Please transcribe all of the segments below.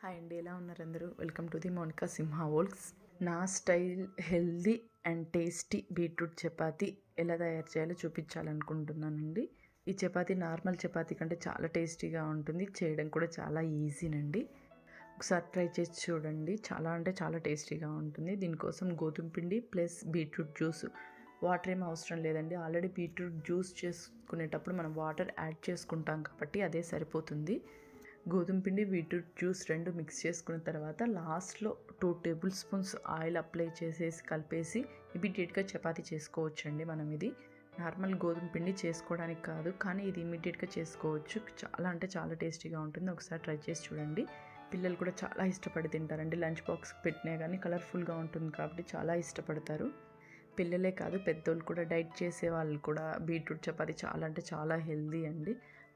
Hi అండి, ఎలా ఉన్నారు అందరూ? Welcome to the మౌనికాసింహ వోల్గ్స్. నా style healthy and tasty beetroot chapati ఎలా తయారు చేయాలో చూపించాలనుకుంటున్నానండి. ఈ చపాతీ నార్మల్ చపాతీ కంటే చాలా టేస్టీగా ఉంటుంది, చేయడం కూడా చాలా ఈజీనండి. ఒకసారి ట్రై చేసి చూడండి, చాలా అంటే చాలా టేస్టీగా ఉంటుంది. దీనికోసం గోధుమ పిండి ప్లస్ బీట్రూట్ జ్యూస్, వాటర్ ఏం అవసరం లేదండి. ఆల్రెడీ బీట్రూట్ జ్యూస్ చేసుకునేటప్పుడు మనం వాటర్ యాడ్ చేసుకుంటాం కాబట్టి అదే సరిపోతుంది. గోధుమ పిండి బీట్రూట్ జ్యూస్ రెండు మిక్స్ చేసుకున్న తర్వాత లాస్ట్లో 2 టేబుల్ స్పూన్స్ ఆయిల్ అప్లై చేసేసి కలిపేసి ఇమీడియట్గా చపాతీ చేసుకోవచ్చండి. మనం ఇది నార్మల్ గోధుమ పిండి చేసుకోవడానికి కాదు, కానీ ఇది ఇమీడియట్గా చేసుకోవచ్చు. చాలా అంటే చాలా టేస్టీగా ఉంటుంది. ఒకసారి ట్రై చేసి చూడండి. పిల్లలు కూడా చాలా ఇష్టపడి తింటారండి. లంచ్ బాక్స్కి పెట్టినా కానీ కలర్ఫుల్గా ఉంటుంది కాబట్టి చాలా ఇష్టపడతారు. పిల్లలే కాదు, పెద్దోళ్ళు కూడా, డైట్ చేసే వాళ్ళు కూడా బీట్రూట్ చపాతీ చాలా అంటే చాలా హెల్దీ అండి.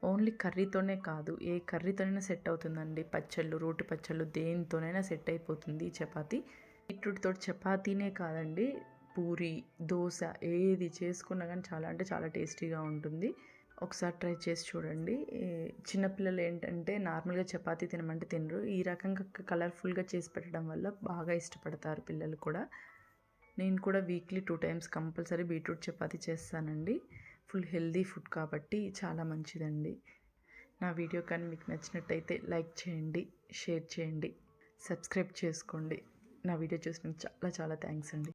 ఓన్లీ కర్రీతోనే కాదు, ఏ కర్రీతోనైనా సెట్ అవుతుందండి. పచ్చళ్ళు, రోటి పచ్చళ్ళు, దేనితోనైనా సెట్ అయిపోతుంది ఈ చపాతీ. బీట్రూట్ తోటి చపాతీనే కాదండి, పూరి, దోశ ఏది చేసుకున్నా కానీ చాలా అంటే చాలా టేస్టీగా ఉంటుంది. ఒకసారి ట్రై చేసి చూడండి. చిన్నపిల్లలు ఏంటంటే నార్మల్గా చపాతీ తినమంటే తినరు. ఈ రకంగా కలర్ఫుల్గా చేసి పెట్టడం వల్ల బాగా ఇష్టపడతారు పిల్లలు కూడా. నేను కూడా weekly 2 times compulsory beetroot chapati చేస్తానండి. ఫుల్ హెల్దీ ఫుడ్ కాబట్టి చాలా మంచిదండి. నా వీడియో కానీ మీకు నచ్చినట్టయితే లైక్ చేయండి, షేర్ చేయండి, సబ్స్క్రైబ్ చేసుకోండి. నా వీడియో చూసినందుకు చాలా చాలా థ్యాంక్స్ అండి.